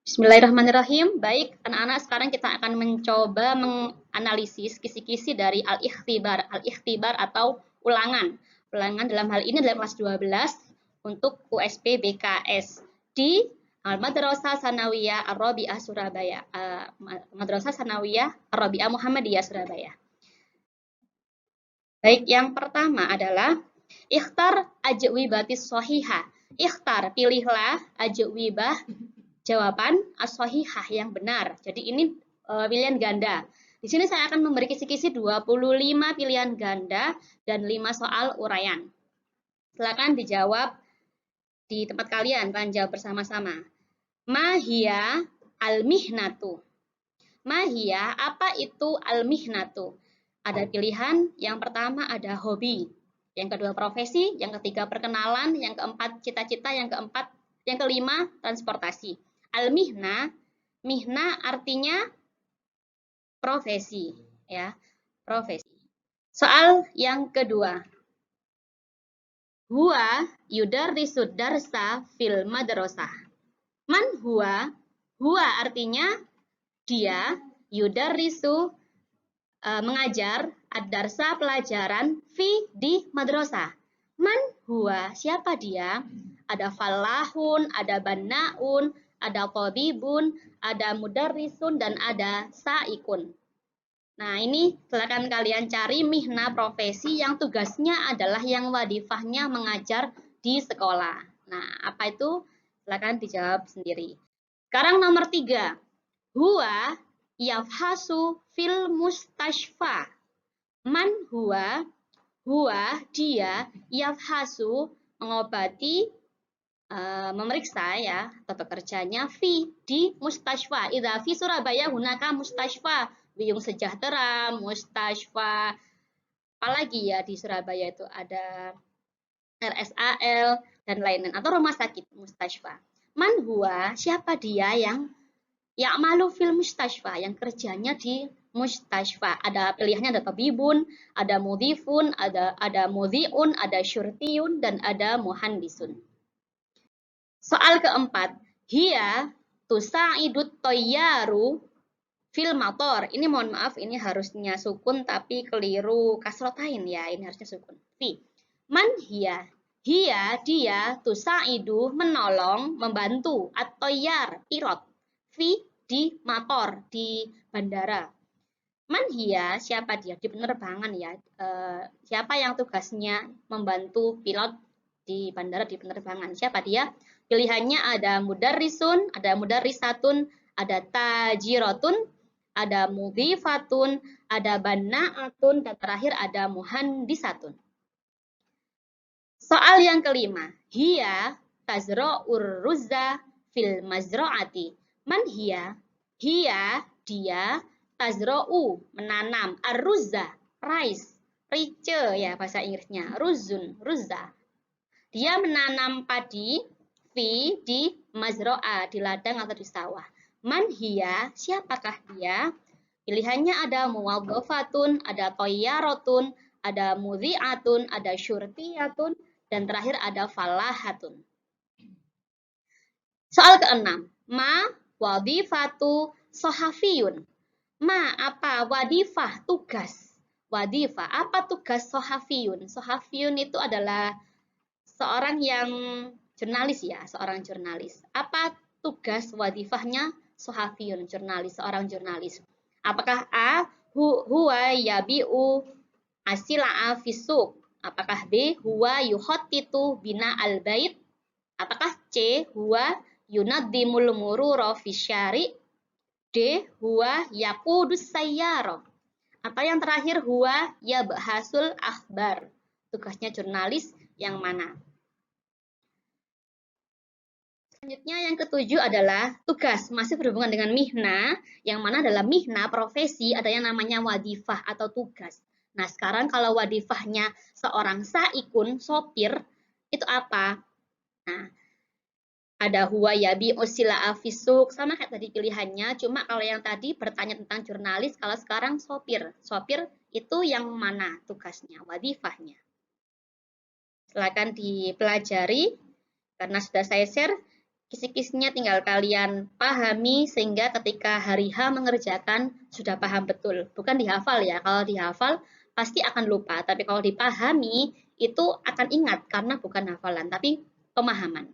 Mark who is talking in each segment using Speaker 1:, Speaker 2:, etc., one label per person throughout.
Speaker 1: Bismillahirrahmanirrahim. Baik, anak-anak, sekarang kita akan mencoba menganalisis kisi-kisi dari al-ikhtibar. Al-ikhtibar atau ulangan. Ulangan dalam hal ini adalah kelas 12 untuk USP BKS di Madrasah Sanawiyah Ar-Rabi'ah Surabaya. Madrasah Sanawiyah Ar-Rabi'ah Muhammadiyah Surabaya. Baik, yang pertama adalah ikhtar ajwibatis sohihah. Ikhtar, pilihlah ajwibah jawaban as-shahihah yang benar. Jadi ini pilihan ganda. Di sini saya akan memberi kisi-kisi 25 pilihan ganda dan 5 soal uraian. Silakan dijawab di tempat kalian, kalian jawab bersama-sama. Mahia al-mihnatu. Mahia, apa itu al-mihnatu? Ada pilihan, yang pertama ada hobi, yang kedua profesi, yang ketiga perkenalan, yang keempat cita-cita, yang kelima transportasi. Al-mihna, mihna artinya profesi, ya, profesi. Soal yang kedua. Huwa yudarrisu darsa fil madrasah. Man huwa? Huwa artinya dia, yudarrisu mengajar, ad-darsa pelajaran, fi di madrasah. Man huwa? Siapa dia? Ada falahun, ada bannaun, ada tabibun, ada mudarrisun, dan ada saikun. Nah, ini silakan kalian cari mihna profesi yang tugasnya adalah yang wadifahnya mengajar di sekolah. Nah, apa itu? Silakan dijawab sendiri. Sekarang nomor 3. Huwa yafhasu fil mustashfa. Man huwa? Huwa, dia, yafhasu, mengobati, memeriksa, ya, atau bekerjanya di mustashfa. Idza fi Surabaya hunaka mustashfa, Biyung Sejahtera, mustashfa. Apalagi ya di Surabaya itu ada RSAL dan lain-lain, atau rumah sakit mustashfa. Man huwa? Siapa dia yang ya'malu fil mustashfa, yang kerjanya di mustashfa. Ada pilihannya, ada tabibun, ada mudhifun, ada mudhi'un, ada syurtiyun, dan ada muhandisun. Soal keempat, hiya tusa'idut toyaru fil motor. Ini mohon maaf, ini harusnya sukun tapi keliru kasrotain, ya. Ini harusnya sukun. Fi. Man hiya? Hiya, dia, tusaidu, menolong, membantu, at-toyar, pilot. Fi, di motor, di bandara. Man hiya, siapa dia? Di penerbangan, ya. Siapa yang tugasnya membantu pilot di bandara, di penerbangan? Siapa dia? Pilihannya ada mudarrisun, ada mudarrisatun, ada tajirotun, ada mudhifatun, ada banna'atun, dan terakhir ada muhandisatun. Soal yang kelima, hiya tazra'ur ruzza fil mazra'ati. Man hiya? Hiya, dia, tazra'u, menanam, ar-ruzza, rice, rice, ya bahasa Inggrisnya, ruzun, ruzza. Dia menanam padi, di mazro'a, di ladang atau di sawah. Man hiya, siapakah dia? Pilihannya ada muwadzafatun, ada toyarotun, ada mudhi'atun, ada syurtiyatun, dan terakhir ada falahatun. Soal keenam, ma wadifatu sohafiyun. Ma, apa? Wadifah, tugas. Wadifah, apa tugas sohafiyun? Sohafiyun itu adalah seorang yang jurnalis, ya, seorang jurnalis. Apa tugas wadifahnya sohafiyun, jurnalis, seorang jurnalis? Apakah A, huwa yabi'u asila'a fisuk? Apakah B, huwa yuhottitu bina al-bait? Apakah C, huwa yunaddimul murura fisyari? D, huwa yaqudus sayyara? Atau yang terakhir, huwa yabhasul akhbar? Tugasnya jurnalis yang mana? Selanjutnya yang ketujuh adalah tugas, masih berhubungan dengan mihna, yang mana dalam mihna profesi ada yang namanya wadifah atau tugas. Nah, sekarang kalau wadifahnya seorang saikun, sopir, itu apa? Nah, ada huwa yabi usila afisuk, sama kayak tadi pilihannya, cuma kalau yang tadi bertanya tentang jurnalis, kalau sekarang sopir. Sopir itu yang mana tugasnya, wadifahnya? Silakan dipelajari, karena sudah saya share Kisi-kisinya tinggal kalian pahami sehingga ketika hari H mengerjakan sudah paham betul. Bukan dihafal ya, kalau dihafal pasti akan lupa. Tapi kalau dipahami itu akan ingat karena bukan hafalan, tapi pemahaman.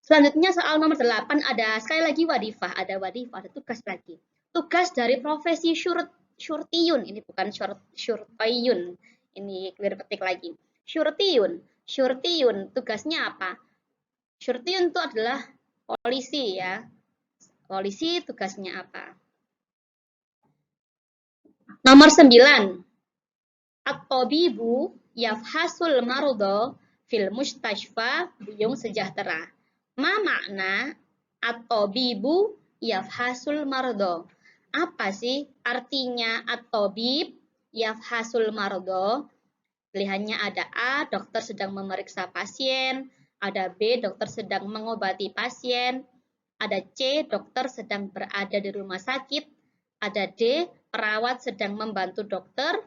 Speaker 1: Selanjutnya soal nomor 8 ada sekali lagi wadifah, ada tugas lagi. Tugas dari profesi syurtiyun, ini bukan syurtiyun, ini clear petik lagi. Syurtiyun, tugasnya apa? Syurtiyun itu adalah polisi ya. Polisi tugasnya apa? Nomor 9. At-tabibu yafhasul marudho fil mustashfa buyung sejahtera. Ma makna at-tabibu yafhasul marudho? Apa sih artinya at-tabib yafhasul marudho? Pilihannya ada A, dokter sedang memeriksa pasien, ada B, dokter sedang mengobati pasien, ada C, dokter sedang berada di rumah sakit, ada D, perawat sedang membantu dokter,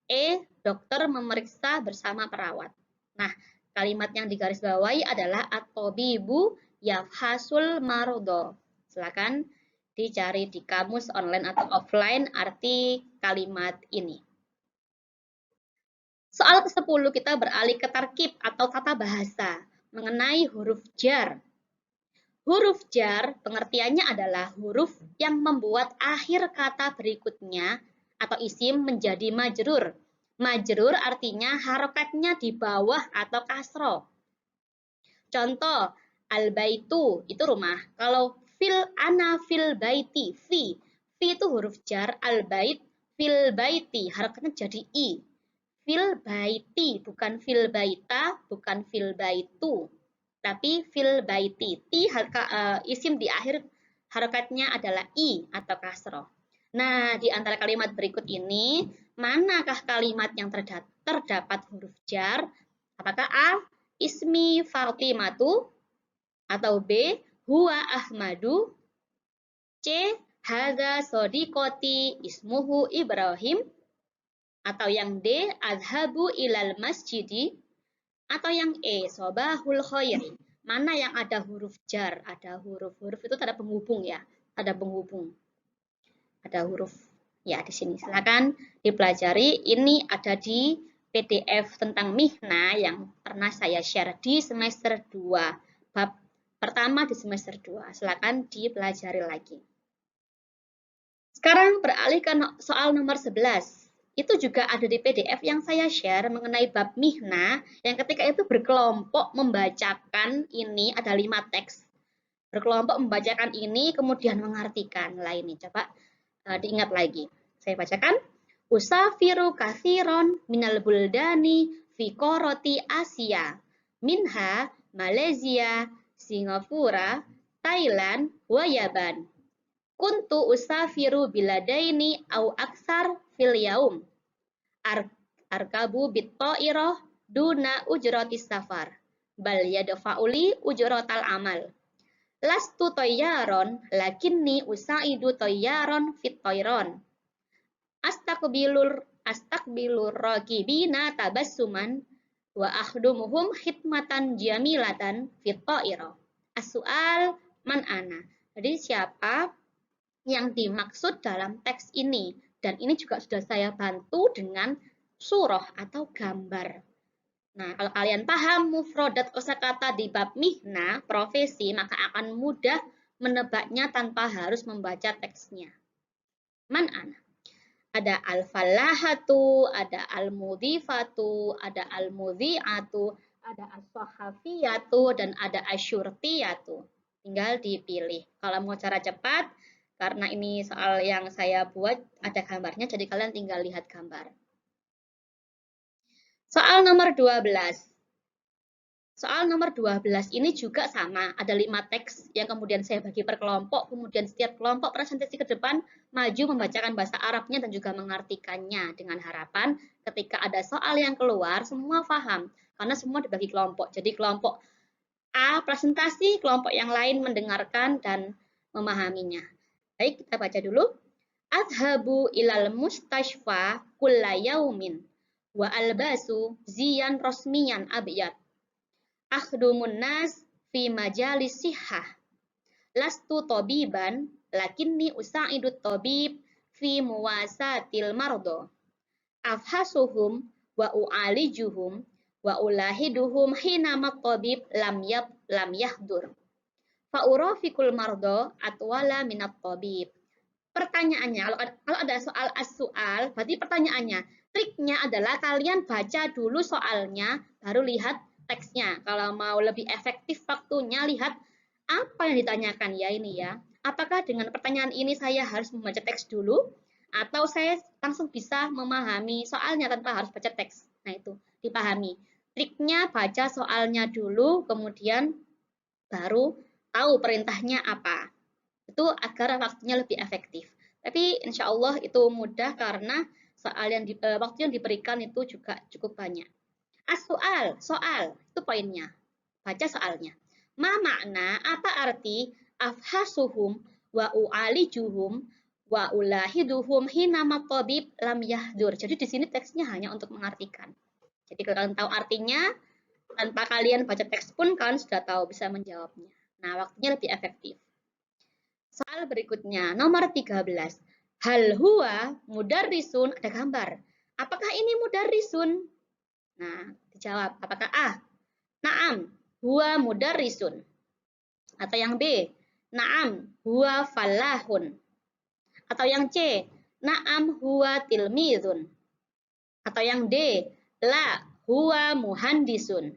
Speaker 1: E, dokter memeriksa bersama perawat. Nah, kalimat yang digarisbawahi adalah at-tabibu yafhasul marodho. Silakan dicari di kamus online atau offline arti kalimat ini. Soal ke-10 kita beralih ke tarkib atau tata bahasa mengenai huruf jar. Huruf jar pengertiannya adalah huruf yang membuat akhir kata berikutnya atau isim menjadi majrur. Majrur artinya harokatnya di bawah atau kasro. Contoh, al-baitu itu rumah. Kalau ana fil baiti, fi itu huruf jar, al-bait, fil baiti, harokatnya jadi i. Fil baiti, bukan fil baita, bukan fil baitu, tapi fil baiti. Isim di akhir harokatnya adalah i atau kasroh. Nah, di antara kalimat berikut ini, manakah kalimat yang terdapat huruf jar? Apakah A, ismi Fatimatu, atau B, huwa Ahmadu, C, hadza sodiqoti ismuhu Ibrahim, atau yang D, adhabu ilal masjidi, atau yang E, sobahul khairi. Mana yang ada huruf jar? Ada huruf-huruf itu ada penghubung ya, ada penghubung. Ada huruf ya di sini. Silakan dipelajari. Ini ada di PDF tentang Mihna yang pernah saya share di semester 2. Bab pertama di semester 2. Silakan dipelajari lagi. Sekarang beralih ke soal nomor 11. Itu juga ada di PDF yang saya share mengenai bab Mihna, yang ketika itu berkelompok membacakan ini, ada 5 teks. Berkelompok membacakan ini, kemudian mengartikan. Lah ini, coba diingat lagi. Saya bacakan. Usafiru kathiron minal buldani fi koroti Asia. Minha, Malaysia, Singapura, Thailand, wa Yaban. Kuntu usafiru biladaini au aksar fil yaum. Arkabu bit-ta'irah duna ujratis safar. Bal yadfa'uli ujratal amal. Lastu tayyaron lakinni usaidu tayyaron fit tayron. Astaqbilur raqibina tabassuman wa akhdumuhum khidmatan jamilatan fit ta'irah. As-su'al man ana. Jadi siapa yang dimaksud dalam teks ini, dan ini juga sudah saya bantu dengan surah atau gambar. Nah, kalau kalian paham mufrodat kosakata di bab Mihna, profesi, maka akan mudah menebaknya tanpa harus membaca teksnya. Man ana? Ada al-falahatu, ada al-mudhifatu, ada al-mudhi'atu, ada as-sahafiyatu, dan ada asyurtiyatu. Tinggal dipilih. Kalau mau cara cepat, karena ini soal yang saya buat ada gambarnya, jadi kalian tinggal lihat gambar. Soal nomor 12. Soal nomor 12 ini juga sama, ada 5 teks yang kemudian saya bagi per kelompok, kemudian setiap kelompok presentasi ke depan maju membacakan bahasa Arabnya dan juga mengartikannya, dengan harapan ketika ada soal yang keluar semua paham, karena semua dibagi kelompok. Jadi kelompok A presentasi, kelompok yang lain mendengarkan dan memahaminya. Baik, kita baca dulu. Adhabu ilal mustashfa kulla yaumin wa albasu ziyan rosmiyan abyad. Akhdumun nas fi majalis sihah. Lastu tabiban lakinni usa'idut tabib fi muwasatil mardo. Afhasuhum wa u'alijuhum wa ulahiduhum hina tabib lam yahdur. Fa'urafikul mardo atwala minat tabib. Pertanyaannya, kalau ada soal as-soal, berarti pertanyaannya, triknya adalah kalian baca dulu soalnya, baru lihat teksnya. Kalau mau lebih efektif waktunya, lihat apa yang ditanyakan ya ini ya. Apakah dengan pertanyaan ini saya harus membaca teks dulu, atau saya langsung bisa memahami soalnya tanpa harus baca teks. Nah itu, dipahami. Triknya baca soalnya dulu, kemudian baru tahu perintahnya apa. Itu agar waktunya lebih efektif. Tapi insya Allah itu mudah karena waktu yang diberikan itu juga cukup banyak. Soal, itu poinnya. Baca soalnya. Ma makna, apa arti afhasuhum wa u'alijuhum wa ulahiduhum hina tabib lam yahdur. Jadi di sini teksnya hanya untuk mengartikan. Jadi kalau kalian tahu artinya, tanpa kalian baca teks pun kalian sudah tahu bisa menjawabnya. Nah, waktunya lebih efektif. Soal berikutnya, nomor 13. Hal huwa mudarrisun, ada gambar. Apakah ini mudarrisun? Nah, dijawab. Apakah A? Naam, huwa mudarrisun. Atau yang B? Naam, huwa falahun. Atau yang C? Naam, huwa tilmizun. Atau yang D? La, huwa muhandisun.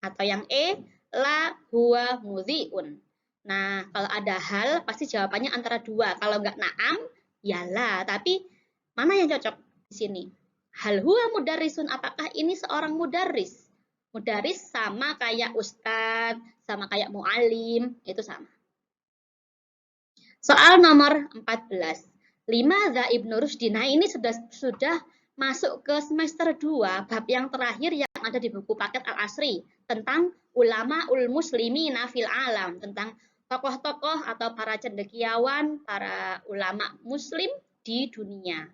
Speaker 1: Atau yang E? La, huwa mudhi'un. Nah, kalau ada hal, pasti jawabannya antara dua. Kalau nggak naam, ya la. Tapi mana yang cocok di sini? Hal huwa mudarrisun, apakah ini seorang mudarris? Mudarris sama kayak ustadz, sama kayak mu'alim, itu sama. Soal nomor 14. Limadza Ibnu Rusdi. Nah, ini sudah masuk ke semester 2, bab yang terakhir yang ada di buku paket Al-Asri, tentang ulama ul muslimina fil alam, tentang tokoh-tokoh atau para cendekiawan, para ulama muslim di dunia.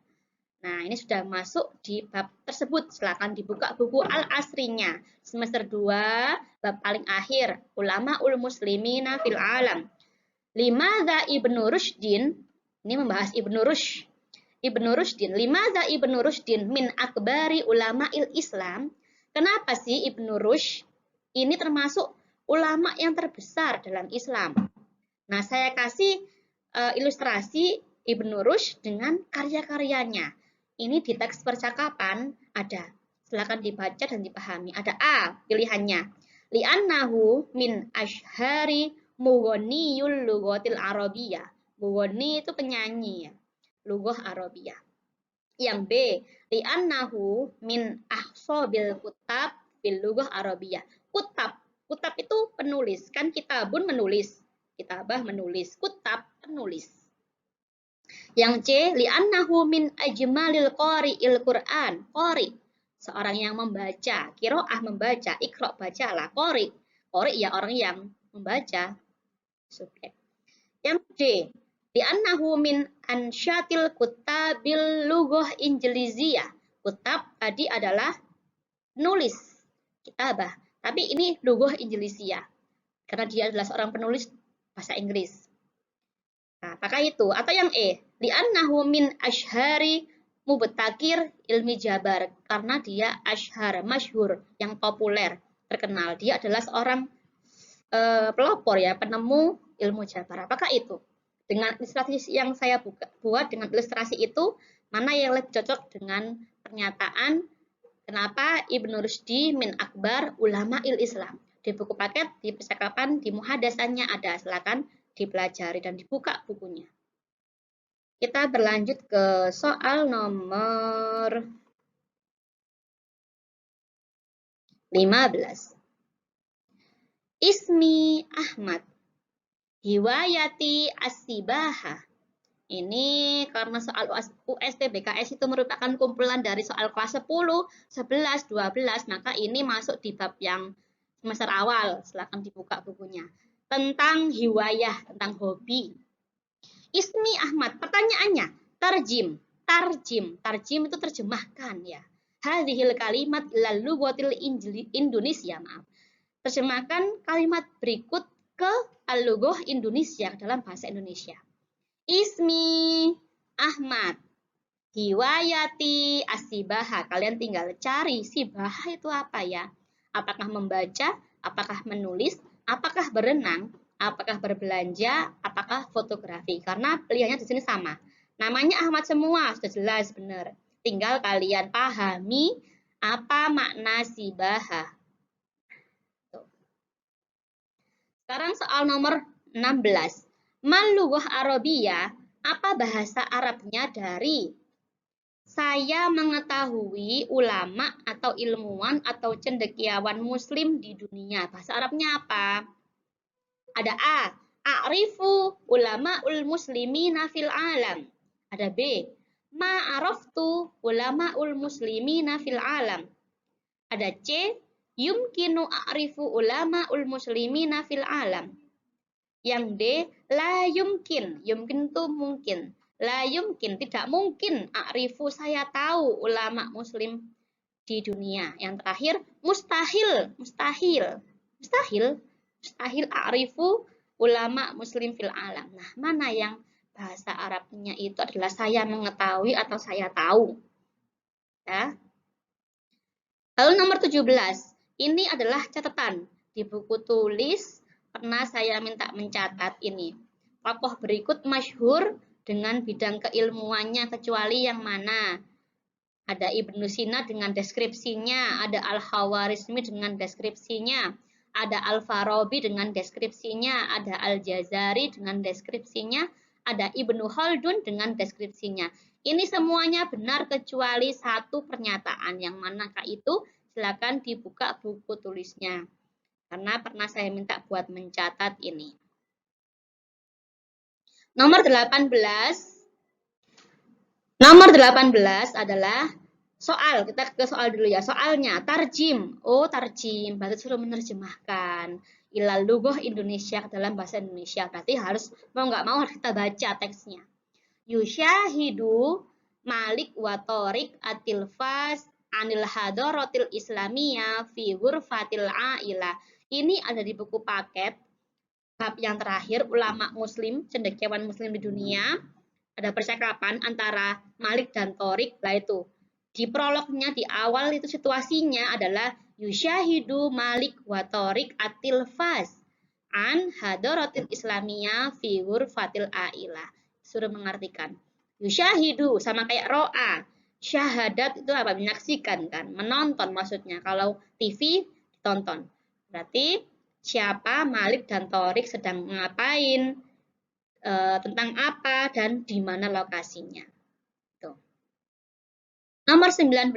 Speaker 1: Nah, ini sudah masuk di bab tersebut. Silakan dibuka buku Al-Asrinya. Semester 2, bab paling akhir. Ulama ul muslimina fil alam. Limadza Ibnu Rushdin, ini membahas Ibnu Rushd. Ibnu Rushdin, limadza Ibnu Rushdin min akbari ulama'il Islam. Kenapa sih Ibnu Rushd ini termasuk ulama yang terbesar dalam Islam? Nah, saya kasih ilustrasi Ibnu Rushd dengan karya-karyanya. Ini di teks percakapan ada. Silakan dibaca dan dipahami. Ada A pilihannya. Li'annahu min ashhari mughaniyul lughatil arabiyyah. Mughani itu penyanyi ya. Lughah Arabiyah. Yang B, li'annahu min ahsabil kutab bil lughah Arabiyah. Kutab itu penulis. Kan kitabun menulis. Kitabah menulis. Kutab penulis. Yang C, li'annahu min ajmalil qari'il Qur'an. Qari, seorang yang membaca. Qiraah membaca. Iqra, bacalah. Qari. Qari ya orang yang membaca. Subjek. Yang D, li'annahu min ansyatil kutabil lughah injiliziyah. Kutab tadi adalah nulis. Kitabah. Tapi ini lughah injiliziyah. Karena dia adalah seorang penulis bahasa Inggris. Nah, apakah itu? Atau yang E, li'annahu min ashhari mubtakir ilmi jabar. Karena dia ashhar, masyhur, yang populer, terkenal. Dia adalah seorang pelopor ya, penemu ilmu jabar. Apakah itu? Dengan ilustrasi yang saya buat dengan ilustrasi itu, mana yang lebih cocok dengan pernyataan kenapa Ibnu Rusdi min akbar ulama il Islam? Di buku paket, di percakapan, di muhadasannya ada. Silakan dipelajari dan dibuka bukunya. Kita berlanjut ke soal nomor 15. Ismi Ahmad. Hiwayati as-sibaha. Ini karena soal USTBKS itu merupakan kumpulan dari soal kelas 10, 11, 12, maka ini masuk di bab yang semester awal. Silakan dibuka bukunya. Tentang hiwayah, tentang hobi. Ismi Ahmad, pertanyaannya, tarjim itu terjemahkan ya. Hadhil kalimat ilal lughatil Indonesia, maaf. Terjemahkan kalimat berikut ke Al-Lughah Indonesia dalam bahasa Indonesia. Ismi Ahmad, hiwayati asibaha. Kalian tinggal cari sibaha itu apa ya? Apakah membaca, apakah menulis, apakah berenang, apakah berbelanja, apakah fotografi. Karena pilihannya di sini sama. Namanya Ahmad semua, sudah jelas benar. Tinggal kalian pahami apa makna sibaha. Sekarang soal nomor 16. Mal lughah Arabiyah, apa bahasa Arabnya dari? Saya mengetahui ulama atau ilmuwan atau cendekiawan muslim di dunia. Bahasa Arabnya apa? Ada A. A'rifu ulama'ul muslimina fil alam. Ada B. Ma'araftu ulama'ul muslimina fil alam. Ada C. Yumkinu a'rifu ulama'ul muslimina fil alam. Yang D. La yumkin. Yumkin itu mungkin. La yumkin, tidak mungkin. A'rifu, saya tahu ulama muslim di dunia. Yang terakhir, mustahil. Mustahil. Mustahil. Mustahil a'rifu ulama muslim fil alam. Nah, mana yang bahasa Arabnya itu adalah saya mengetahui atau saya tahu. Ya. Lalu nomor 17. Ini adalah catatan. Di buku tulis pernah saya minta mencatat ini. Tokoh berikut masyhur dengan bidang keilmuannya kecuali yang mana? Ada Ibnu Sina dengan deskripsinya, ada Al-Khawarizmi dengan deskripsinya, ada Al-Farabi dengan deskripsinya, ada Al-Jazari dengan deskripsinya, ada Ibnu Khaldun dengan deskripsinya. Ini semuanya benar kecuali satu pernyataan. Yang manakah itu? Silakan dibuka buku tulisnya. Karena pernah saya minta buat mencatat ini. Nomor 18. Nomor 18 adalah soal. Kita ke soal dulu ya. Soalnya tarjim. Oh, tarjim. Berarti suruh menerjemahkan ilal lughah Indonesia dalam bahasa Indonesia. Berarti harus mau nggak mau harus kita baca teksnya. Yusyahidu Malik wa Tariq at-Tilfaz anil hadaratil islamiyah fi ghurfatil a'ilah. Ini ada di buku paket bab yang terakhir, ulama muslim, cendekiawan muslim di dunia. Ada percakapan antara Malik dan Tariq. Lah itu di prolognya di awal itu situasinya adalah yusyahidu Malik wa Tariq at-Tilfaz an hadaratil islamiyah fi ghurfatil a'ilah. Suruh mengartikan. Yusyahidu sama kayak ro'a. Syahadat itu apa? Menyaksikan kan, menonton maksudnya. Kalau TV ditonton. Berarti siapa Malik dan Tariq sedang ngapain, tentang apa dan di mana lokasinya. Tuh. Nomor 19.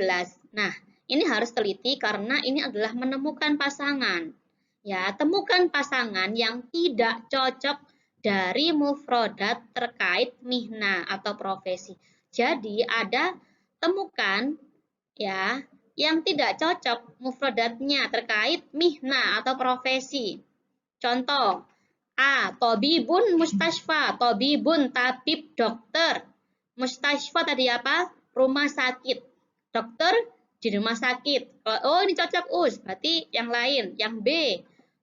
Speaker 1: Nah, ini harus teliti karena ini adalah menemukan pasangan. Ya, temukan pasangan yang tidak cocok dari mufrodat terkait mihna atau profesi. Jadi ada temukan ya yang tidak cocok mufrodatnya terkait mihna atau profesi. Contoh, A. Tobibun mustashfa. Tobibun tabib dokter. Mustashfa tadi apa? Rumah sakit. Dokter di rumah sakit. Oh ini cocok us. Berarti yang lain. Yang B.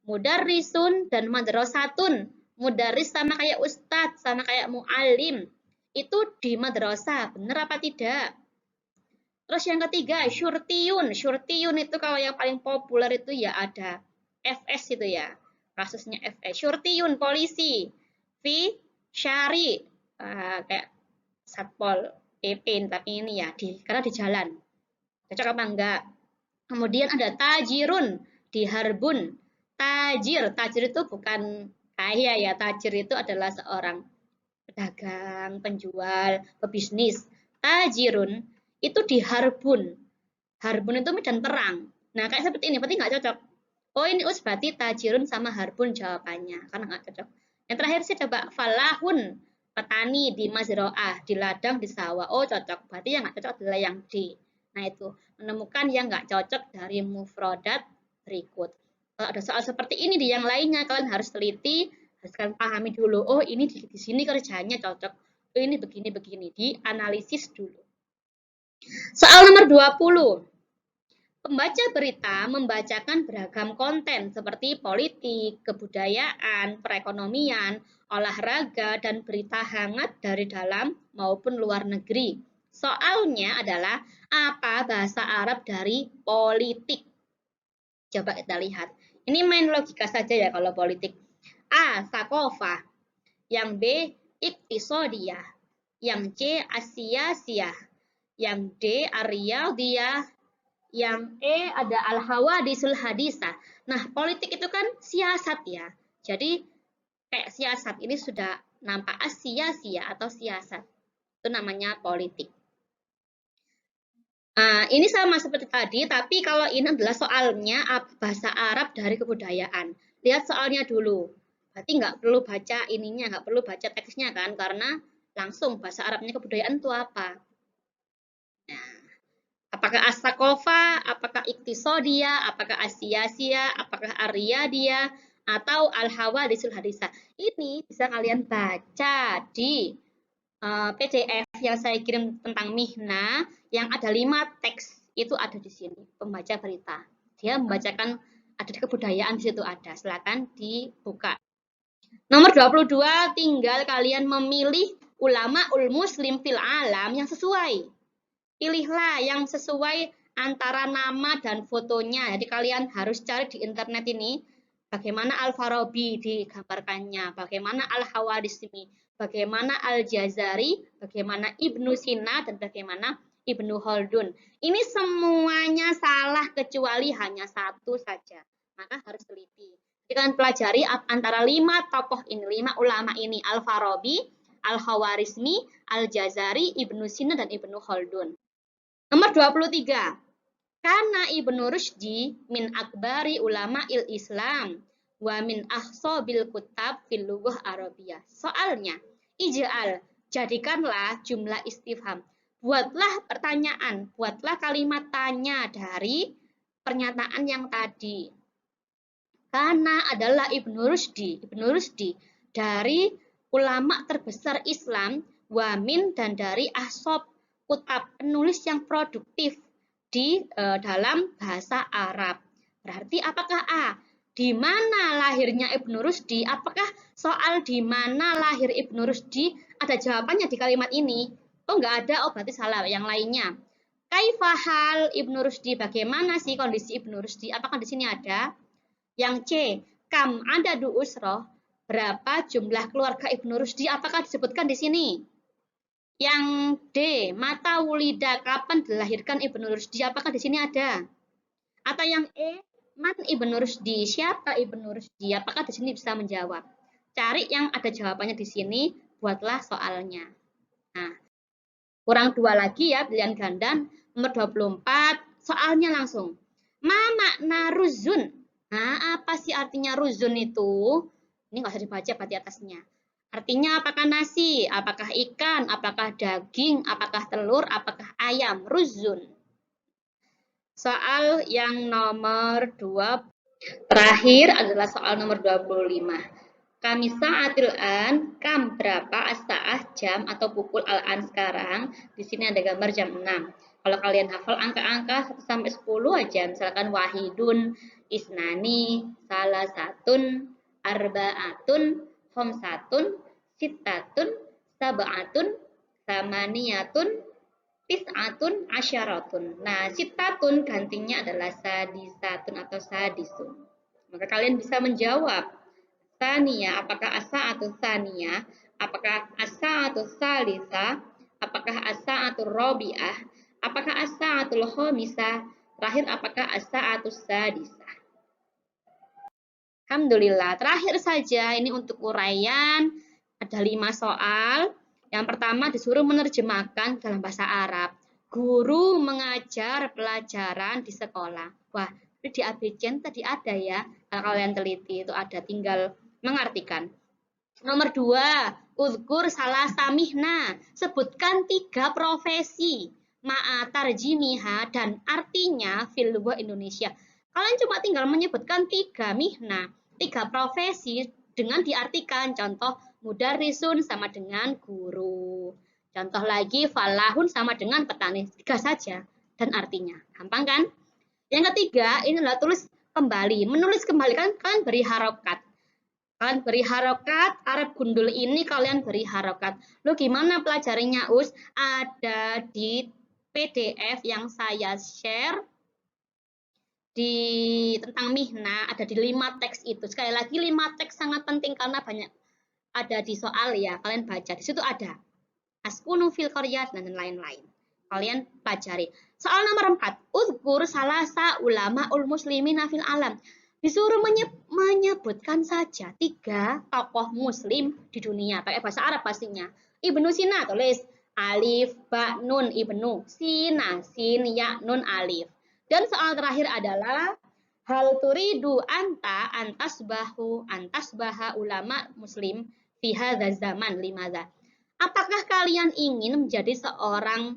Speaker 1: Mudarrisun dan madrasatun. Mudarris sama kayak ustadz, sama kayak mu'alim. Itu di madrasah. Benar apa tidak? Terus yang ketiga, syurtiyun. Syurtiyun itu kalau yang paling populer itu ya ada FS itu ya. Kasusnya FS. Syurtiyun, polisi. V, syari. Kayak satpol PP, tapi ini ya, karena di jalan. Cocok apa enggak? Kemudian ada tajirun, di harbun. Tajir itu bukan kaya ya. Tajir itu adalah seorang pedagang, penjual, pebisnis. Tajirun itu di harbun. Harbun itu medan perang. Nah, kayak seperti ini, berarti nggak cocok. Oh, ini us berarti tajirun sama harbun jawabannya, karena nggak cocok. Yang terakhir sih coba falahun, petani di mazro'ah, di ladang, di sawah. Oh, cocok. Berarti yang nggak cocok adalah yang D. Nah, itu menemukan yang nggak cocok dari mufrodat berikut. Kalau ada soal seperti ini di yang lainnya, kalian harus teliti, harus kalian pahami dulu. Oh, ini di sini kerjanya cocok. Oh, ini begini-begini. Dianalisis dulu. Soal nomor 20. Pembaca berita membacakan beragam konten seperti politik, kebudayaan, perekonomian, olahraga, dan berita hangat dari dalam maupun luar negeri. Soalnya adalah apa bahasa Arab dari politik? Coba kita lihat. Ini main logika saja ya kalau politik. A. Sakofa. Yang B. Iktisodiyah. Yang C. Asiyasiyah. Yang D. Ariyadiyah. Yang E ada al-hawadisul hadisah. Nah, politik itu kan siasat ya. Jadi kayak siasat ini sudah nampak sia-sia atau siasat. Itu namanya politik. Nah, ini sama seperti tadi, tapi kalau ini adalah soalnya bahasa Arab dari kebudayaan. Lihat soalnya dulu. Berarti nggak perlu baca ininya, nggak perlu baca teksnya kan, karena langsung bahasa Arabnya kebudayaan itu apa. Nah, apakah asakofa, apakah iktisodia, apakah asiasia, apakah ariyadiyah, atau al-hawaditsul hadisah. Ini bisa kalian baca di PDF yang saya kirim tentang Mihna, yang ada 5 teks, itu ada di sini, pembaca berita. Dia membacakan, ada di kebudayaan di situ ada, silakan dibuka. Nomor 22, tinggal kalian memilih ulama ul muslim fil alam yang sesuai. Pilihlah yang sesuai antara nama dan fotonya. Jadi kalian harus cari di internet ini bagaimana Al-Farabi digambarkannya, bagaimana Al-Hawarizmi, bagaimana Al-Jazari, bagaimana Ibnu Sina, dan bagaimana Ibnu Khaldun. Ini semuanya salah kecuali hanya satu saja. Maka harus teliti. Jadi kalian pelajari antara 5 tokoh ini, 5 ulama ini, Al-Farabi, Al-Hawarizmi, Al-Jazari, Ibnu Sina, dan Ibnu Khaldun. Nomor 23. Karena Ibnu Rushdi min akbari ulama il Islam wa min ahsobil kutab fil lughah Arabiyah. Soalnya, ij'al, jadikanlah jumlah istifham. Buatlah pertanyaan, buatlah kalimat tanya dari pernyataan yang tadi. Karena adalah Ibnu Rushdi dari ulama terbesar Islam, wamin dan dari ahsob kutab, penulis yang produktif di dalam bahasa Arab. Berarti apakah A? Di mana lahirnya Ibnu Rushdi? Apakah soal di mana lahir Ibnu Rushdi ada jawabannya di kalimat ini? Oh, enggak ada, oh berarti salah yang lainnya. Kaifahal Ibnu Rushdi? Bagaimana sih kondisi Ibnu Rushdi? Apakah di sini ada? Yang C, kam ada du usroh? Berapa jumlah keluarga Ibnu Rushdi? Apakah disebutkan di sini? Yang D, mata wulida, kapan dilahirkan Ibnu Rushdi? Apakah di sini ada? Atau yang E, man Ibnu Rushdi, siapa Ibnu Rushdi? Apakah di sini bisa menjawab? Cari yang ada jawabannya di sini, buatlah soalnya. Nah, kurang 2 lagi ya, pilihan ganda. Nomor 24, soalnya langsung. Ma makna ruzun? Nah, apa sih artinya ruzun itu? Ini nggak usah dibaca berarti atasnya. Artinya apakah nasi, apakah ikan, apakah daging, apakah telur, apakah ayam, ruzun. Soal yang nomor 2 terakhir adalah soal nomor 25. Kami saatil an, kam berapa as-saah jam atau pukul al-an sekarang. Di sini ada gambar jam 6. Kalau kalian hafal angka-angka 1 sampai 10 aja, misalkan wahidun, isnani, salah satun, arbaatun, homsatun, sitatun, sab'atun, samaniyatun, tis'atun, asyaratun. Nah, sitatun gantinya adalah sadisatun atau sadisun. Maka kalian bisa menjawab. Tania, apakah asa atau tania? Apakah asa atau salisa? Apakah asa atau robiah? Apakah asa atau khomisa? Terakhir, apakah asa atau sadisa? Alhamdulillah. Terakhir saja ini untuk uraian. Ada 5 soal. Yang pertama disuruh menerjemahkan dalam bahasa Arab. Guru mengajar pelajaran di sekolah. Wah, di abjad tadi ada ya. Kalau kalian teliti itu ada, tinggal mengartikan. Nomor 2, uzkur salah samihna. Sebutkan 3 profesi. Ma'atarjimiha dan artinya fil lughah Indonesia. Kalian cuma tinggal menyebutkan 3 mihna, 3 profesi dengan diartikan. Contoh, mudarrisun sama dengan guru. Contoh lagi, falahun sama dengan petani. 3 saja dan artinya. Gampang kan? Yang ketiga, ini adalah tulis kembali. Menulis kembali, kalian beri harokat. Kalian beri harokat, Arab gundul ini kalian beri harokat. Lu gimana pelajarinya, Us? Ada di PDF yang saya share di tentang Mihna, ada di 5 teks itu. Sekali lagi 5 teks sangat penting karena banyak ada di soal ya. Kalian baca, di situ ada Askunu fil qaryat dan lain-lain. Kalian pelajari. Soal nomor 4, uzkur salasa ulama ul muslimin fil alam. Disuruh menyebutkan saja 3 tokoh muslim di dunia. Pakai bahasa Arab pastinya. Ibnu Sina tulis alif ba nun ibnu, Sina sin ya nun alif. Dan soal terakhir adalah hal turidu anta antasbaha ulama muslim fi hadzal zaman limadza. Apakah kalian ingin menjadi seorang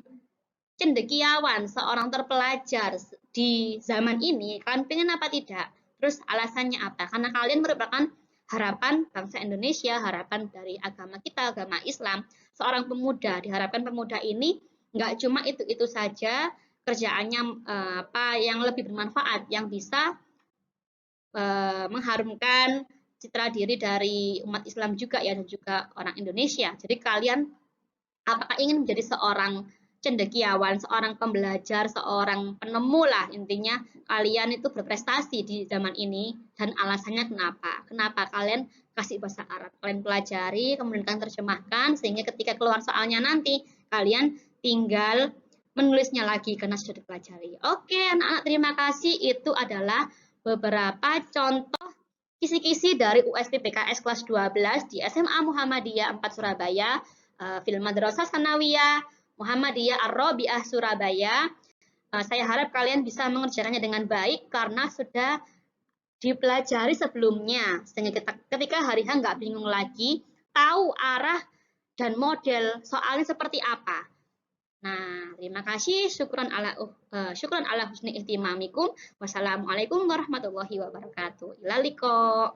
Speaker 1: cendekiawan, seorang terpelajar di zaman ini? Kalian pengen apa tidak? Terus alasannya apa? Karena kalian merupakan harapan bangsa Indonesia, harapan dari agama kita, agama Islam. Seorang pemuda, diharapkan pemuda ini nggak cuma itu saja kerjaannya apa yang lebih bermanfaat, yang bisa mengharumkan citra diri dari umat Islam juga ya, dan juga orang Indonesia. Jadi kalian apakah ingin menjadi seorang cendekiawan, seorang pembelajar, seorang penemu lah intinya kalian itu berprestasi di zaman ini, dan alasannya kenapa? Kenapa kalian kasih bahasa Arab? Kalian pelajari, kemudian kalian terjemahkan sehingga ketika keluar soalnya nanti kalian tinggal menulisnya lagi karena sudah dipelajari. Oke, anak-anak terima kasih. Itu adalah beberapa contoh kisi-kisi dari USPPKS kelas 12 di SMA Muhammadiyah 4 Surabaya, Fil Madrasah Sanawiyah Muhammadiyah Ar-Rabi'ah Surabaya. Saya harap kalian bisa mengerjakannya dengan baik karena sudah dipelajari sebelumnya, sehingga ketika hari H nggak bingung lagi, tahu arah dan model soalnya seperti apa. Nah, terima kasih. Syukran ala husni ihtimamikum. Wassalamualaikum warahmatullahi wabarakatuh. Ila liqa.